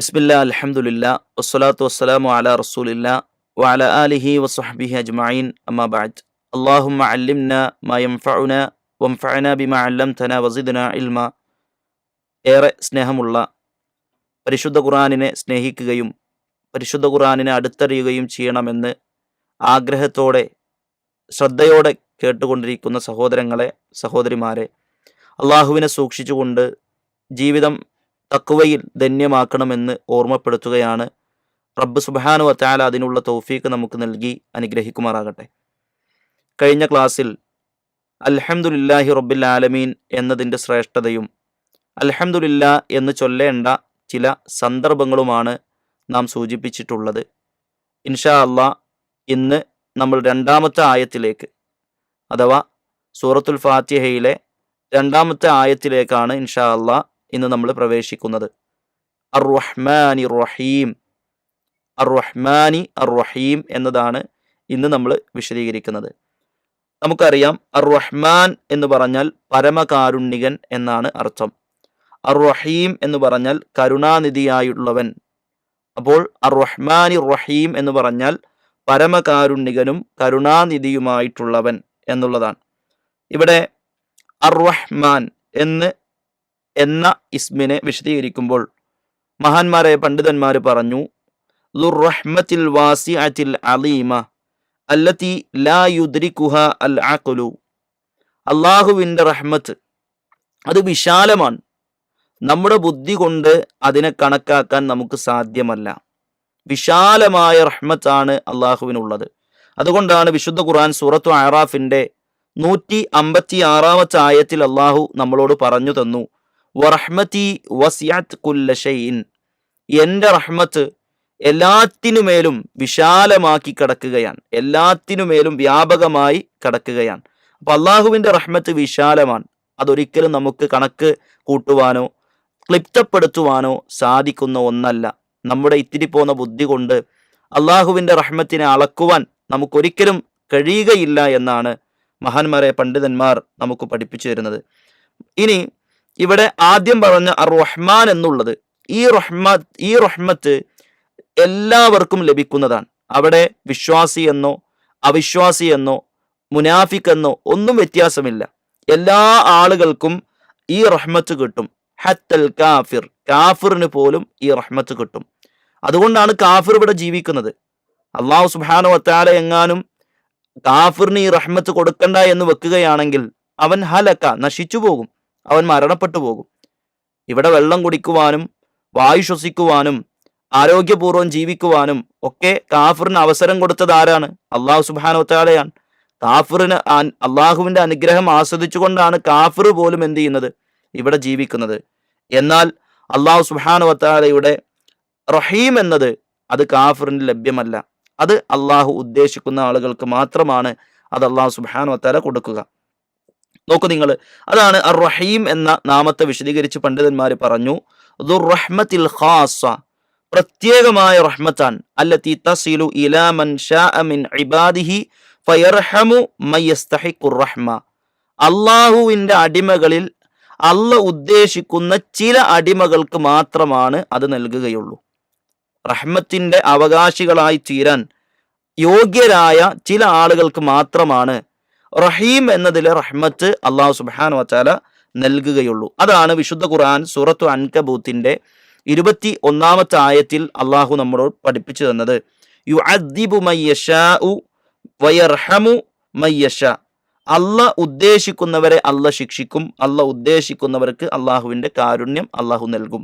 ബിസ്മില്ലാ അൽഹംദുലില്ലാ വസ്സലാത്തു വസ്സലാമു അലാ റസൂലില്ലാ വഅലാ ആലിഹി വസ്വഹ്ബിഹി അജ്മഈൻ അമ്മാ ബഅദ്. അല്ലാഹുമ്മ അല്ലിംനാ മാ യൻഫഉനാ വൻഫഅനാ ബിമാ അല്ലംതനാ വസിദ്നാ ഇൽമാ. ഏറെ സ്നേഹമുള്ള പരിശുദ്ധ ഖുർആനിനെ സ്നേഹിക്കുകയും പരിശുദ്ധ ഖുർആനിനെ അടുത്തറിയുകയും ചെയ്യണമെന്ന് ആഗ്രഹത്തോടെ ശ്രദ്ധയോടെ കേട്ടുകൊണ്ടിരിക്കുന്ന സഹോദരങ്ങളെ, സഹോദരിമാരെ, അള്ളാഹുവിനെ സൂക്ഷിച്ചുകൊണ്ട് ജീവിതം തഖ്വയിൽ ധന്യമാക്കണമെന്ന് ഓർമ്മപ്പെടുത്തുകയാണ്. റബ്ബ് സുബ്ഹാനഹു വ തആല അതിനുള്ള തൗഫീഖ് നമുക്ക് നൽകി അനുഗ്രഹിക്കുമാറാകട്ടെ. കഴിഞ്ഞ ക്ലാസ്സിൽ അൽഹംദുലില്ലാഹി റബ്ബിൽ ആലമീൻ എന്നതിൻ്റെ ശ്രേഷ്ഠതയും അൽഹംദുലില്ലാ എന്ന് ചൊല്ലേണ്ട ചില സന്ദർഭങ്ങളുമാണ് നാം സൂചിപ്പിച്ചിട്ടുള്ളത്. ഇൻഷാ അല്ലാഹ് ഇന്ന് നമ്മൾ രണ്ടാമത്തെ ആയത്തിലേക്ക്, അഥവാ സൂറത്തുൽ ഫാത്തിഹയിലെ രണ്ടാമത്തെ ആയത്തിലേക്കാണ് ഇൻഷാ അല്ലാഹ് ഇന്ന് നമ്മൾ പ്രവേശിക്കുന്നത്. അർ-റഹ്മാനി റഹീം, അർ-റഹ്മാനി അർ-റഹീം എന്നതാണ് ഇന്ന് നമ്മൾ വിശദീകരിക്കുന്നത്. നമുക്കറിയാം, അർ-റഹ്മാൻ എന്ന് പറഞ്ഞാൽ പരമകാരുണ്യകൻ എന്നാണ് അർത്ഥം. അർ-റഹീം എന്ന് പറഞ്ഞാൽ കരുണാനിധിയായുള്ളവൻ. അപ്പോൾ അർ-റഹ്മാനി റഹീം എന്ന് പറഞ്ഞാൽ പരമകാരുണ്യകനും കരുണാനിധിയുമായിട്ടുള്ളവൻ എന്നുള്ളതാണ്. ഇവിടെ അർ-റഹ്മാൻ എന്ന ഇസ്മിനെ വിശദീകരിക്കുമ്പോൾ മഹാന്മാരായ പണ്ഡിതന്മാർ പറഞ്ഞു, ളുർ റഹ്മത്തിൽ വാസിഅത്തിൽ അലീമ അല്ലതി ലാ യുദ്രികുഹ അൽ അഖ്ലു. അള്ളാഹുവിൻ്റെ റഹ്മത്ത് അത് വിശാലമാണ്, നമ്മുടെ ബുദ്ധി കൊണ്ട് അതിനെ കണക്കാക്കാൻ നമുക്ക് സാധ്യമല്ല. വിശാലമായ റഹ്മത്താണ് അള്ളാഹുവിനുള്ളത്. അതുകൊണ്ടാണ് വിശുദ്ധ ഖുർആൻ സൂറത്തു അറാഫിൻ്റെ 156 ആയത്തിൽ അള്ളാഹു നമ്മളോട് പറഞ്ഞു തന്നു, വറഹ്മതി വസിഅത് കുല്ല ഷൈഇൻ. എൻ്റെ റഹ്മത്ത് എല്ലാത്തിനുമേലും വിശാലമാക്കി കിടക്കുകയാണ്, എല്ലാത്തിനുമേലും വ്യാപകമായി കിടക്കുകയാണ്. അപ്പോൾ അള്ളാഹുവിൻ്റെ റഹ്മത്ത് വിശാലമാണ്. അതൊരിക്കലും നമുക്ക് കണക്ക് കൂട്ടുവാനോ ക്ലിപ്തപ്പെടുത്തുവാനോ സാധിക്കുന്ന ഒന്നല്ല. നമ്മുടെ ഇത്തിരി പോന്ന ബുദ്ധി കൊണ്ട് അള്ളാഹുവിൻ്റെ റഹ്മത്തിനെ അളക്കുവാൻ നമുക്കൊരിക്കലും കഴിയുകയില്ല എന്നാണ് മഹാന്മാരായ പണ്ഡിതന്മാർ നമുക്ക് പഠിപ്പിച്ചു തരുന്നത്. ഇനി ഇവിടെ ആദ്യം പറഞ്ഞ അർ-റഹ്മാൻ എന്നുള്ളത്, ഈ റഹ്മത്ത് എല്ലാവർക്കും ലഭിക്കുന്നതാണ്. അവിടെ വിശ്വാസി എന്നോ അവിശ്വാസി എന്നോ മുനാഫിക് എന്നോ ഒന്നും വ്യത്യാസമില്ല. എല്ലാ ആളുകൾക്കും ഈ റഹ്മത്ത് കിട്ടും. ഹത്തൽ കാഫിർ, കാഫിറിന് പോലും ഈ റഹ്മത്ത് കിട്ടും. അതുകൊണ്ടാണ് കാഫിർ ഇവിടെ ജീവിക്കുന്നത്. അല്ലാഹു സുബ്ഹാനഹു വ തആല എങ്ങാനും കാഫിറിന് ഈ റഹ്മത്ത് കൊടുക്കണ്ട എന്ന് വെക്കുകയാണെങ്കിൽ അവൻ ഹലക, നശിച്ചു പോകും, അവൻ മരണപ്പെട്ടു പോകും. ഇവിടെ വെള്ളം കുടിക്കുവാനും വായു ശ്വസിക്കുവാനും ആരോഗ്യപൂർവ്വം ജീവിക്കുവാനും ഒക്കെ കാഫിറിന് അവസരം കൊടുത്തത് ആരാണ്? അള്ളാഹു സുബ്ഹാനഹു വ തആലയാണ്. കാഫിറിന് അള്ളാഹുവിൻ്റെ അനുഗ്രഹം ആസ്വദിച്ചുകൊണ്ടാണ് കാഫിർ പോലും എന്ത് ചെയ്യുന്നത്? ഇവിടെ ജീവിക്കുന്നത്. എന്നാൽ അള്ളാഹു സുബ്ഹാനഹു വ തആലയുടെ റഹീം എന്നത് അത് കാഫിറിന് ലഭ്യമല്ല. അത് അള്ളാഹു ഉദ്ദേശിക്കുന്ന ആളുകൾക്ക് മാത്രമാണ് അത് അള്ളാഹു സുബ്ഹാനഹു വ തആല കൊടുക്കുക. നോക്കൂ നിങ്ങൾ, അതാണ് അർ റഹീം എന്ന നാമത്തെ വിശദീകരിച്ച് പണ്ഡിതന്മാർ പറഞ്ഞു, ദുർ റഹ്മത്തിൽ ഖാസ, പ്രത്യേകമായ റഹ്മത്താൻ, അല്ലതി തസിലു ഇലാ മൻ ശാഅ മിൻ ഇബാദിഹി ഫയർഹമു മൻ യസ്തഹിഖുർ റഹ്മ. അള്ളാഹുവിൻ്റെ അടിമകളിൽ അള്ളാഹ് ഉദ്ദേശിക്കുന്ന ചില അടിമകൾക്ക് മാത്രമാണ് അത് നൽകുകയുള്ളൂ. റഹ്മത്തിൻ്റെ അവകാശികളായി തീരാൻ യോഗ്യരായ ചില ആളുകൾക്ക് മാത്രമാണ് റഹീം എന്നതിലെ റഹ്മത്ത് അള്ളാഹു സുബ്ഹാനഹു വ തആല നൽകുകയുള്ളൂ. അതാണ് വിശുദ്ധ ഖുർആൻ സൂറത്തു അൻകബൂത്തിൻ്റെ 21 ആയത്തിൽ അള്ളാഹു നമ്മളോട് പഠിപ്പിച്ചു തന്നത്, യുഅദ്ദിബു മൻ യശാഉ വയർഹമു മൻ യശാ. അള്ളാഹ് ഉദ്ദേശിക്കുന്നവരെ അള്ളാഹ് ശിക്ഷിക്കും, അള്ളാഹ് ഉദ്ദേശിക്കുന്നവർക്ക് അള്ളാഹുവിൻ്റെ കാരുണ്യം അള്ളാഹു നൽകും.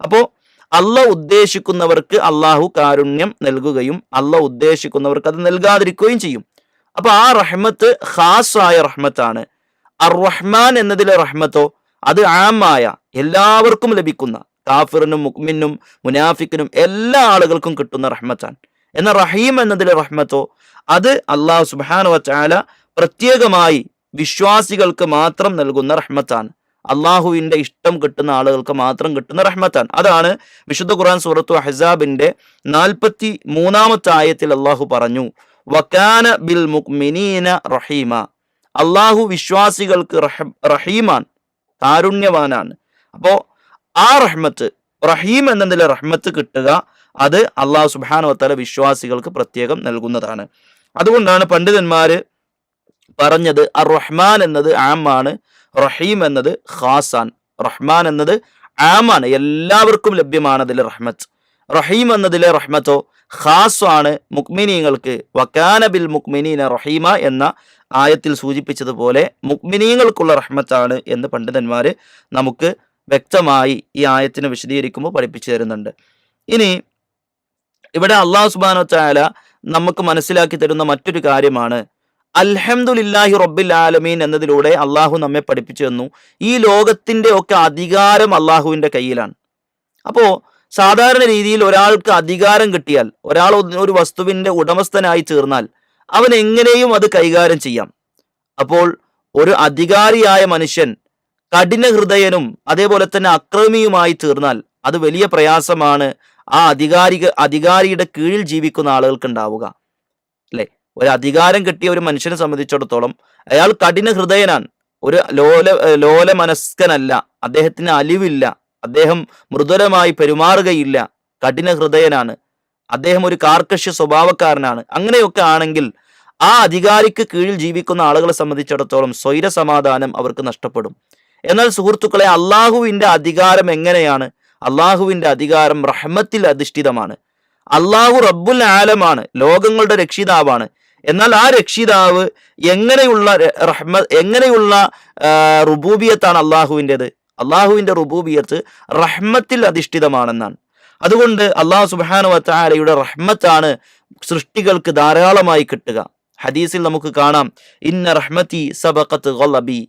അപ്പോൾ അള്ളാഹ് ഉദ്ദേശിക്കുന്നവർക്ക് അള്ളാഹു കാരുണ്യം നൽകുകയും അള്ളാഹ് ഉദ്ദേശിക്കുന്നവർക്ക് അത് നൽകാതിരിക്കുകയും ചെയ്യും. അപ്പോൾ ആ റഹ്മത്ത് ഖാസായ റഹ്മത്താണ്. അർ-റഹ്മാൻ എന്നതിലെ റഹ്മത്തോ അത് ആമായ എല്ലാവർക്കും ലഭിക്കുന്ന, കാഫിറിനും മുഅ്മിനും മുനാഫിക്കിനും എല്ലാ ആളുകൾക്കും കിട്ടുന്ന റഹ്മത്താണ്. എന്നാൽ റഹീം എന്നതിലെ റഹ്മത്തോ അത് അല്ലാഹു സുബ്ഹാനഹു വ തആല പ്രത്യേകമായി വിശ്വാസികൾക്ക് മാത്രം നൽകുന്ന റഹ്മത്താണ്. അള്ളാഹുവിൻ്റെ ഇഷ്ടം കിട്ടുന്ന ആളുകൾക്ക് മാത്രം കിട്ടുന്ന റഹ്മത്താണ്. അതാണ് വിശുദ്ധ ഖുർആൻ സൂറത്തു അഹ്സാബിൻ്റെ 43 ആയത്തിൽ അള്ളാഹു പറഞ്ഞു, വകാന ബിൽ മുഅ്മിനീന റഹീമ. അള്ളാഹു വിശ്വാസികൾക്ക് റഹീമാൻ, കാരുണ്യവാനാണ്. അപ്പോൾ ആ റഹ്മത്ത് റഹീം എന്നതിലെ റഹ്മത്ത് കിട്ടുക അത് അള്ളാഹു സുബ്ഹാനഹു വതആല വിശ്വാസികൾക്ക് പ്രത്യേകം നൽകുന്നതാണ്. അതുകൊണ്ടാണ് പണ്ഡിതന്മാര് പറഞ്ഞത് അർ റഹ്മാൻ എന്നത് ആമാണ്, റഹീം എന്നത് ഖാസാൻ. റഹ്മാൻ എന്നത് ആമാണ്, എല്ലാവർക്കും ലഭ്യമാണ് അതിലെ റഹ്മത്ത്. റഹീം എന്നതിലെ റഹ്മത്തോ ഖാസാണ് മുഅ്മിനീങ്ങൾക്ക്. വകാന ബിൽ മുഅ്മിനീന റഹീമ എന്ന ആയത്തിൽ സൂചിപ്പിച്ചതുപോലെ മുഅ്മിനീങ്ങൾക്കുള്ള റഹ്മത്താണ് എന്ന് പണ്ഡിതന്മാര് നമുക്ക് വ്യക്തമായി ഈ ആയത്തിനെ വിശദീകരിക്കുമ്പോൾ പഠിപ്പിച്ചു തരുന്നുണ്ട്. ഇനി ഇവിടെ അല്ലാഹു സുബ്ഹാനഹു വതആല നമുക്ക് മനസ്സിലാക്കി തരുന്ന മറ്റൊരു കാര്യമാണ് അൽഹംദുലില്ലാഹി റബ്ബിൽ ആലമീൻ എന്നതിലൂടെ അള്ളാഹു നമ്മെ പഠിപ്പിച്ചു തന്നു ഈ ലോകത്തിന്റെ ഒക്കെ അധികാരം അള്ളാഹുവിന്റെ കയ്യിലാണ്. അപ്പോ സാധാരണ രീതിയിൽ ഒരാൾക്ക് അധികാരം കിട്ടിയാൽ, ഒരാൾ ഒരു വസ്തുവിന്റെ ഉടമസ്ഥനായി തീർന്നാൽ അവൻ എങ്ങനെയും അത് കൈകാര്യം ചെയ്യാം. അപ്പോൾ ഒരു അധികാരിയായ മനുഷ്യൻ കഠിന ഹൃദയനും അതേപോലെ തന്നെ അക്രമിയുമായി തീർന്നാൽ അത് വലിയ പ്രയാസമാണ് ആ അധികാരിയുടെ കീഴിൽ ജീവിക്കുന്ന ആളുകൾക്ക് ഉണ്ടാവുക, അല്ലെ? ഒരു അധികാരം കിട്ടിയ ഒരു മനുഷ്യനെ സംബന്ധിച്ചിടത്തോളം അയാൾ കഠിന ഹൃദയനാണ്, ഒരു ലോല മനസ്കനല്ല, അദ്ദേഹത്തിന് അലിവില്ല, അദ്ദേഹം മൃദുലമായി പെരുമാറുകയില്ല, കഠിന ഹൃദയനാണ്, അദ്ദേഹം ഒരു കാർക്കശ്യ സ്വഭാവക്കാരനാണ്. അങ്ങനെയൊക്കെ ആണെങ്കിൽ ആ അധികാരിക്ക് കീഴിൽ ജീവിക്കുന്ന ആളുകളെ സംബന്ധിച്ചിടത്തോളം സ്വൈര സമാധാനം അവർക്ക് നഷ്ടപ്പെടും. എന്നാൽ സുഹൃത്തുക്കളെ, അള്ളാഹുവിന്റെ അധികാരം എങ്ങനെയാണ്? അള്ളാഹുവിന്റെ അധികാരം റഹ്മത്തിൽ അധിഷ്ഠിതമാണ്. അള്ളാഹു റബ്ബുൽ ആലമാണ്, ലോകങ്ങളുടെ രക്ഷിതാവാണ്. എന്നാൽ ആ രക്ഷിതാവ് എങ്ങനെയുള്ള റുബൂബിയത്താണ് അള്ളാഹുവിൻ്റെത്? അള്ളാഹുവിന്റെ റുബൂബിയത്ത് റഹ്മത്തിൽ അധിഷ്ഠിതമാണെന്നാണ്. അതുകൊണ്ട് അള്ളാഹു സുബ്ഹാനഹു വതആലയുടെ റഹ്മത്താണ് സൃഷ്ടികൾക്ക് ധാരാളമായി കിട്ടുക. ഹദീസിൽ നമുക്ക് കാണാം, ഇന്ന റഹ്മതി സബഖത്ത് ഗളബി,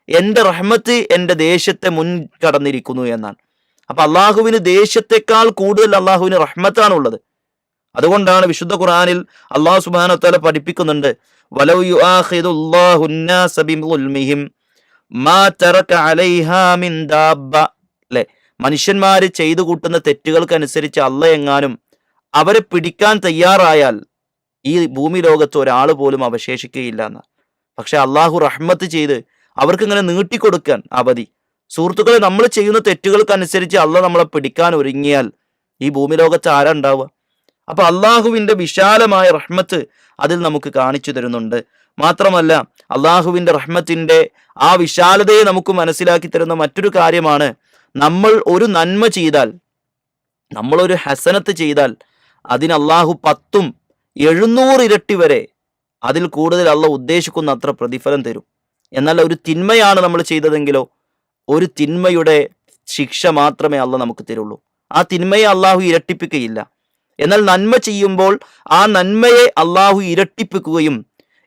എന്റെ റഹ്മത്ത് എന്റെ ദേശത്തെ മുൻകടന്നിരിക്കുന്നു എന്നാണ്. അപ്പൊ അള്ളാഹുവിന് ദേശത്തെക്കാൾ കൂടുതൽ അള്ളാഹുവിന് റഹ്മത്താണ് ഉള്ളത്. അതുകൊണ്ടാണ് വിശുദ്ധ ഖുർആനിൽ അള്ളാഹു സുബ്ഹാനഹു വതആല പഠിപ്പിക്കുന്നുണ്ട്, വലൗ യുആഖിദുല്ലാഹു അന്നാസ ബിളുൽമിഹിം മാ തറക അലൈഹാ മിൻ ദാബ്ബ, അല്ലെ? മനുഷ്യന്മാര് ചെയ്തു കൂട്ടുന്ന തെറ്റുകൾക്കനുസരിച്ച് അള്ളാഹ് എങ്ങാനും അവരെ പിടിക്കാൻ തയ്യാറായാൽ ഈ ഭൂമി ലോകത്ത് ഒരാൾ പോലും അവശേഷിക്കുകയില്ല എന്ന്. പക്ഷെ അള്ളാഹു റഹ്മത്ത് ചെയ്ത് അവർക്ക് ഇങ്ങനെ നീട്ടിക്കൊടുക്കാൻ അവധി. സുഹൃത്തുക്കളെ, നമ്മൾ ചെയ്യുന്ന തെറ്റുകൾക്കനുസരിച്ച് അള്ളാഹ് നമ്മളെ പിടിക്കാൻ ഒരുങ്ങിയാൽ ഈ ഭൂമി ലോകത്ത് ആരാ ഉണ്ടാവുക? അപ്പൊ അള്ളാഹുവിന്റെ വിശാലമായ റഹ്മത്ത് അതിൽ നമുക്ക് കാണിച്ചു തരുന്നുണ്ട്. മാത്രമല്ല അള്ളാഹുവിന്റെ റഹ്മത്തിന്റെ ആ വിശാലതയെ നമുക്ക് മനസ്സിലാക്കി തരുന്ന മറ്റൊരു കാര്യമാണ്, നമ്മൾ ഒരു നന്മ ചെയ്താൽ, നമ്മളൊരു ഹസനത്ത് ചെയ്താൽ അതിന് അള്ളാഹു 10ഉം 700 ഇരട്ടി വരെ, അതിൽ കൂടുതൽ അള്ളാഹ് ഉദ്ദേശിക്കുന്ന അത്ര പ്രതിഫലം തരും. എന്നാൽ ഒരു തിന്മയാണ് നമ്മൾ ചെയ്തതെങ്കിലോ ഒരു തിന്മയുടെ ശിക്ഷ മാത്രമേ അള്ളാഹ് നമുക്ക് തരുള്ളൂ. ആ തിന്മയെ അള്ളാഹു ഇരട്ടിപ്പിക്കുകയില്ല. എന്നാൽ നന്മ ചെയ്യുമ്പോൾ ആ നന്മയെ അള്ളാഹു ഇരട്ടിപ്പിക്കുകയും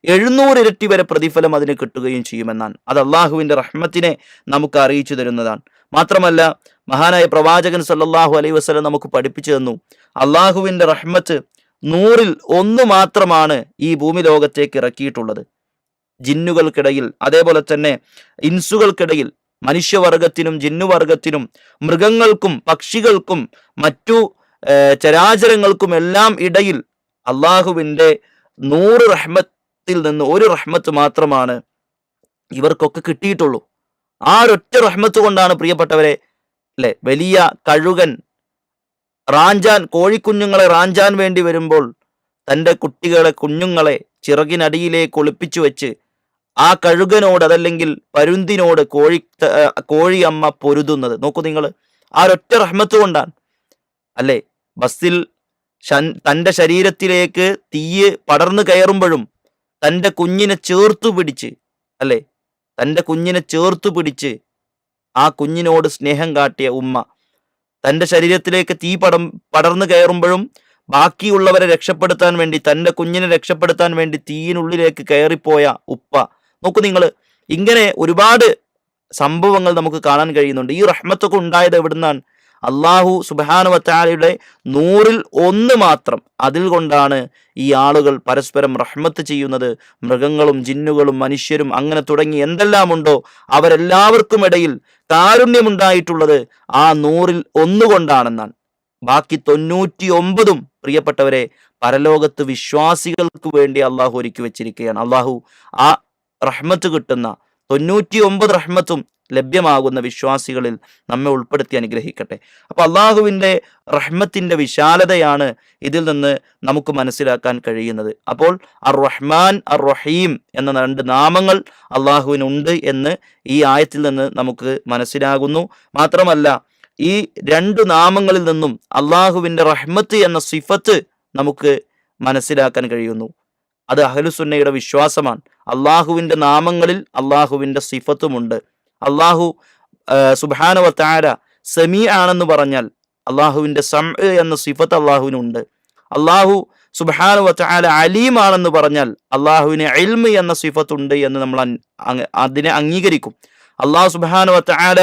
700 ഇരട്ടി വരെ പ്രതിഫലം അതിന് കിട്ടുകയും ചെയ്യുമെന്നാണ്. അത് അള്ളാഹുവിന്റെ റഹ്മത്തിനെ നമുക്ക് അറിയിച്ചു തരുന്നതാണ്. മാത്രമല്ല മഹാനായ പ്രവാചകൻ സല്ലല്ലാഹു അലൈഹി വസല്ലം നമുക്ക് പഠിപ്പിച്ചു തന്നു, അള്ളാഹുവിന്റെ റഹ്മത്ത് 100ൽ 1 മാത്രമാണ് ഈ ഭൂമി ലോകത്തേക്ക് ഇറക്കിയിട്ടുള്ളത്. ജിന്നുകൾക്കിടയിൽ, അതേപോലെ തന്നെ ഇൻസുകൾക്കിടയിൽ, മനുഷ്യവർഗത്തിനും ജിന്നുവർഗത്തിനും മൃഗങ്ങൾക്കും പക്ഷികൾക്കും മറ്റു ചരാചരങ്ങൾക്കും എല്ലാം ഇടയിൽ അള്ളാഹുവിന്റെ 100 റഹ്മത്തിൽ നിന്ന് 1 റഹ്മത്ത് മാത്രമാണ് ഇവർക്കൊക്കെ കിട്ടിയിട്ടുള്ളൂ. ആ ഒരൊറ്റ റഹ്മത്ത് കൊണ്ടാണ് പ്രിയപ്പെട്ടവരെ, അല്ലെ, വലിയ കഴുകൻ കോഴിക്കുഞ്ഞുങ്ങളെ റാഞ്ചാൻ വേണ്ടി വരുമ്പോൾ തൻ്റെ കുഞ്ഞുങ്ങളെ ചിറകിനടിയിലേക്ക് ഒളിപ്പിച്ചു വെച്ച് ആ കഴുകനോട്, അതല്ലെങ്കിൽ പരുന്തിനോട് കോഴി അമ്മ പൊരുതുന്നത് നോക്കൂ നിങ്ങൾ. ആ ഒരൊറ്റ റഹ്മത്ത് കൊണ്ടാണ്, അല്ലെ? ബസ്സിൽ തൻ്റെ ശരീരത്തിലേക്ക് തീയ് പടർന്നു കയറുമ്പോഴും തൻ്റെ കുഞ്ഞിനെ ചേർത്തു പിടിച്ച്, അല്ലെ, തൻ്റെ കുഞ്ഞിനെ ചേർത്തു പിടിച്ച് ആ കുഞ്ഞിനോട് സ്നേഹം കാട്ടിയ ഉമ്മ, തൻ്റെ ശരീരത്തിലേക്ക് തീ പടർന്നു കയറുമ്പോഴും ബാക്കിയുള്ളവരെ രക്ഷപ്പെടുത്താൻ വേണ്ടി, തൻ്റെ കുഞ്ഞിനെ രക്ഷപ്പെടുത്താൻ വേണ്ടി തീയിനുള്ളിലേക്ക് കയറിപ്പോയ ഉപ്പ. നോക്കൂ നിങ്ങൾ, ഇങ്ങനെ ഒരുപാട് സംഭവങ്ങൾ നമുക്ക് കാണാൻ കഴിയുന്നുണ്ട്. ഈ റഹ്മത്തൊക്കെ ഉണ്ടായത് എവിടുന്നാണ്? അള്ളാഹു സുബ്ഹാനഹു വതആലയുടെ 100ൽ 1 മാത്രം, അതിൽ കൊണ്ടാണ് ഈ ആളുകൾ പരസ്പരം റഹ്മത്ത് ചെയ്യുന്നത്. മൃഗങ്ങളും ജിന്നുകളും മനുഷ്യരും അങ്ങനെ തുടങ്ങി എന്തെല്ലാമുണ്ടോ അവരെല്ലാവർക്കും ഇടയിൽ കാരുണ്യമുണ്ടായിട്ടുള്ളത് ആ 100ൽ 1 കൊണ്ടാണെന്നാണ്. ബാക്കി 99ഉം പ്രിയപ്പെട്ടവരെ പരലോകത്ത് വിശ്വാസികൾക്ക് വേണ്ടി അള്ളാഹു ഒരുക്കി വെച്ചിരിക്കുകയാണ്. അള്ളാഹു ആ റഹ്മത്ത് കിട്ടുന്ന 99 റഹ്മത്തും ലഭ്യമാകുന്ന വിശ്വാസികളിൽ നമ്മെ ഉൾപ്പെടുത്തി അനുഗ്രഹിക്കട്ടെ. അപ്പോൾ അള്ളാഹുവിൻ്റെ റഹ്മത്തിൻ്റെ വിശാലതയാണ് ഇതിൽ നിന്ന് നമുക്ക് മനസ്സിലാക്കാൻ കഴിയുന്നത്. അപ്പോൾ അർ റഹ്മാൻ അർ റഹീം എന്ന 2 നാമങ്ങൾ അള്ളാഹുവിനുണ്ട് എന്ന് ഈ ആയത്തിൽ നിന്ന് നമുക്ക് മനസ്സിലാകുന്നു. മാത്രമല്ല ഈ 2 നാമങ്ങളിൽ നിന്നും അള്ളാഹുവിൻ്റെ റഹ്മത്ത് എന്ന സിഫത്ത് നമുക്ക് മനസ്സിലാക്കാൻ കഴിയുന്നു. അത് അഹ്ലുസുന്നയുടെ വിശ്വാസമാണ്. അള്ളാഹുവിൻ്റെ നാമങ്ങളിൽ അള്ളാഹുവിൻ്റെ സിഫത്തുമുണ്ട്. അള്ളാഹു സുബ്ഹാനഹു വ തആല സമീ ആണെന്ന് പറഞ്ഞാൽ അള്ളാഹുവിൻ്റെ സംഅ് എന്ന സിഫത്ത് അള്ളാഹുവിനുണ്ട്. അള്ളാഹു സുബ്ഹാനഹു വ തആല അലീമാണെന്ന് പറഞ്ഞാൽ അള്ളാഹുവിന് ഇൽമ് എന്ന സിഫത്തുണ്ട് എന്ന് നമ്മൾ അതിനെ അംഗീകരിക്കും. അള്ളാഹു സുബ്ഹാനഹു വ തആല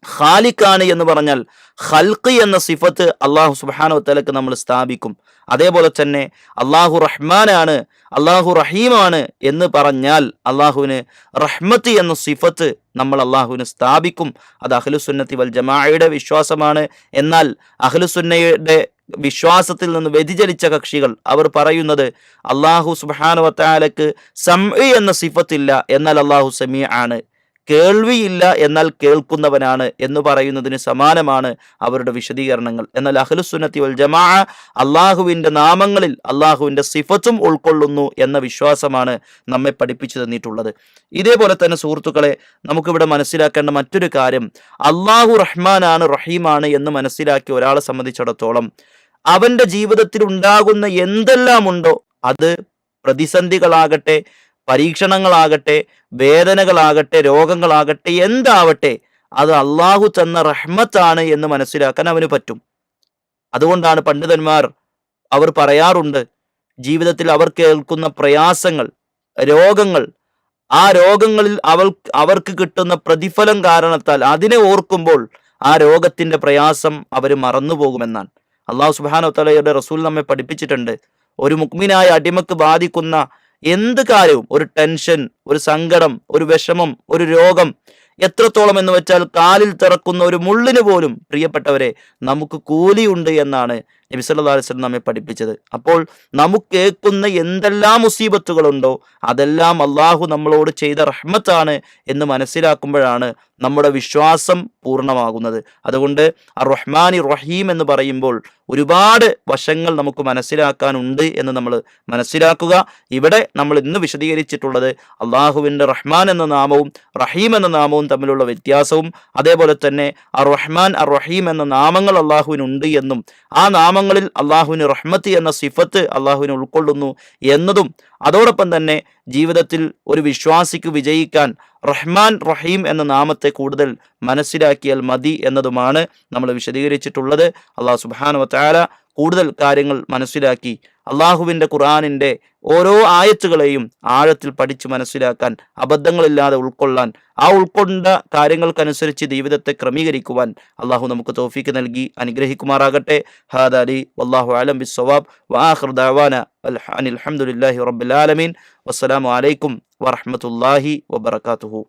ഖാലിഖാണ് എന്ന് പറഞ്ഞാൽ ഖൽഖ് എന്ന സിഫത്ത് അള്ളാഹു സുബ്ഹാനഹു വ തആലക്ക് നമ്മൾ സ്ഥാപിക്കും. അതേപോലെ തന്നെ അള്ളാഹു റഹ്മാനാണ്, അള്ളാഹു റഹീമാണ് എന്ന് പറഞ്ഞാൽ അള്ളാഹുവിന് റഹ്മത്ത് എന്ന സിഫത്ത് നമ്മൾ അള്ളാഹുവിന് സ്ഥാപിക്കും. അത് അഹ്ലുസുന്നത്തി വൽ ജമാഅയുടെ വിശ്വാസമാണ്. എന്നാൽ അഹ്ലുസുന്നയുടെ വിശ്വാസത്തിൽ നിന്ന് വ്യതിചലിച്ച കക്ഷികൾ അവർ പറയുന്നത് അള്ളാഹു സുബ്ഹാനഹു വ തആലക്ക് സംഇ എന്ന സിഫത്തില്ല, എന്നാൽ അള്ളാഹു സമീ ആണ്, കേൾവിയില്ല എന്നാൽ കേൾക്കുന്നവനാണ് എന്ന് പറയുന്നതിന് സമാനമാണ് അവരുടെ വിശദീകരണങ്ങൾ. എന്നാൽ അഹ്ലുസുന്നത്തി വൽ ജമാഅ അള്ളാഹുവിൻ്റെ നാമങ്ങളിൽ അള്ളാഹുവിൻ്റെ സിഫത്തും ഉൾക്കൊള്ളുന്നു എന്ന വിശ്വാസമാണ് നമ്മെ പഠിപ്പിച്ചു തന്നിട്ടുള്ളത്. ഇതേപോലെ തന്നെ സുഹൃത്തുക്കളെ, നമുക്കിവിടെ മനസ്സിലാക്കേണ്ട മറ്റൊരു കാര്യം, അള്ളാഹു റഹ്മാനാണ് റഹീമാണ് എന്ന് മനസ്സിലാക്കിയ ഒരാളെ സംബന്ധിച്ചിടത്തോളം അവൻ്റെ ജീവിതത്തിൽ ഉണ്ടാകുന്ന എന്തെല്ലാം ഉണ്ടോ, അത് പ്രതിസന്ധികളാകട്ടെ, പരീക്ഷണങ്ങളാകട്ടെ, വേദനകളാകട്ടെ, രോഗങ്ങളാകട്ടെ, എന്താവട്ടെ, അത് അള്ളാഹു തന്ന റഹ്മത്താണ് എന്ന് മനസ്സിലാക്കാൻ അവന് പറ്റും. അതുകൊണ്ടാണ് പണ്ഡിതന്മാർ അവർ പറയാറുണ്ട്, ജീവിതത്തിൽ അവർ കേൾക്കുന്ന പ്രയാസങ്ങൾ, രോഗങ്ങൾ, ആ രോഗങ്ങളിൽ അവർക്ക് കിട്ടുന്ന പ്രതിഫലം കാരണത്താൽ അതിനെ ഓർക്കുമ്പോൾ ആ രോഗത്തിൻ്റെ പ്രയാസം അവർ മറന്നുപോകുമെന്നാണ്. അള്ളാഹു സുബ്ഹാനഹു വ തആലയുടെ റസൂൽ നമ്മെ പഠിപ്പിച്ചിട്ടുണ്ട്, ഒരു മുഅ്മിനായ അടിമക്ക് ബാധിക്കുന്ന എന്ത് കാര്യവും, ഒരു ടെൻഷൻ, ഒരു സങ്കടം, ഒരു വിഷമം, ഒരു രോഗം, എത്രത്തോളം എന്ന് വെച്ചാൽ കാലിൽ തിറക്കുന്ന ഒരു മുള്ളിന് പോലും പ്രിയപ്പെട്ടവരെ നമുക്ക് കൂലിയുണ്ട് എന്നാണ് നബി സല്ലല്ലാഹു അലൈഹി വസല്ലം നമ്മെ പഠിപ്പിച്ചത്. അപ്പോൾ നമുക്ക് കേൾക്കുന്ന എന്തെല്ലാം മുസീബത്തുകളുണ്ടോ അതെല്ലാം അള്ളാഹു നമ്മളോട് ചെയ്ത റഹ്മത്താണ് എന്ന് മനസ്സിലാക്കുമ്പോഴാണ് നമ്മുടെ വിശ്വാസം പൂർണ്ണമാകുന്നത്. അതുകൊണ്ട് അർ റഹ്മാനി റഹീം എന്ന് പറയുമ്പോൾ ഒരുപാട് വശങ്ങൾ നമുക്ക് മനസ്സിലാക്കാനുണ്ട് എന്ന് നമ്മൾ മനസ്സിലാക്കുക. ഇവിടെ നമ്മൾ ഇന്ന് വിശദീകരിച്ചിട്ടുള്ളത് അള്ളാഹുവിൻ്റെ റഹ്മാൻ എന്ന നാമവും റഹീം എന്ന നാമവും തമ്മിലുള്ള വ്യത്യാസവും, അതേപോലെ തന്നെ അർ റഹ്മാൻ അർ റഹീം എന്ന നാമങ്ങൾ അള്ളാഹുവിനുണ്ട് എന്നും ആ നാമങ്ങളിൽ അള്ളാഹുവിന് റഹ്മത്ത് എന്ന സിഫത്ത് അള്ളാഹുവിന് ഉൾക്കൊള്ളുന്നു എന്നതും, അതോടൊപ്പം തന്നെ ജീവിതത്തിൽ ഒരു വിശ്വാസിക്ക് വിജയിക്കാൻ റഹ്മാൻ റഹീം എന്ന നാമത്തെ കൂടുതൽ മനസ്സിലാക്കിയാൽ മതി എന്നതുമാണ് നമ്മൾ വിശദീകരിച്ചിട്ടുള്ളത്. അള്ളാഹു സുബ്ഹാനഹു വ തആല കൂടുതൽ കാര്യങ്ങൾ മനസ്സിലാക്കി അള്ളാഹുവിൻ്റെ ഖുർആനിൻ്റെ ഓരോ ആയത്തുകളെയും ആഴത്തിൽ പഠിച്ച് മനസ്സിലാക്കാൻ, അബദ്ധങ്ങളില്ലാതെ ഉൾക്കൊള്ളാൻ, ആ ഉൾക്കൊണ്ട കാര്യങ്ങൾക്കനുസരിച്ച് ജീവിതത്തെ ക്രമീകരിക്കുവാൻ അള്ളാഹു നമുക്ക് തൗഫീക്ക് നൽകി അനുഗ്രഹിക്കുമാറാകട്ടെ. ഹാദാ ലി വല്ലാഹു അലം ബിസ്സവാബ് വആഖിറു ദഅവാന അൽഹംദുലില്ലാഹി റബ്ബിൽ ആലമീൻ. വസ്സലാമു അലൈക്കും വറഹ്മത്തുള്ളാഹി വബറകാതുഹു.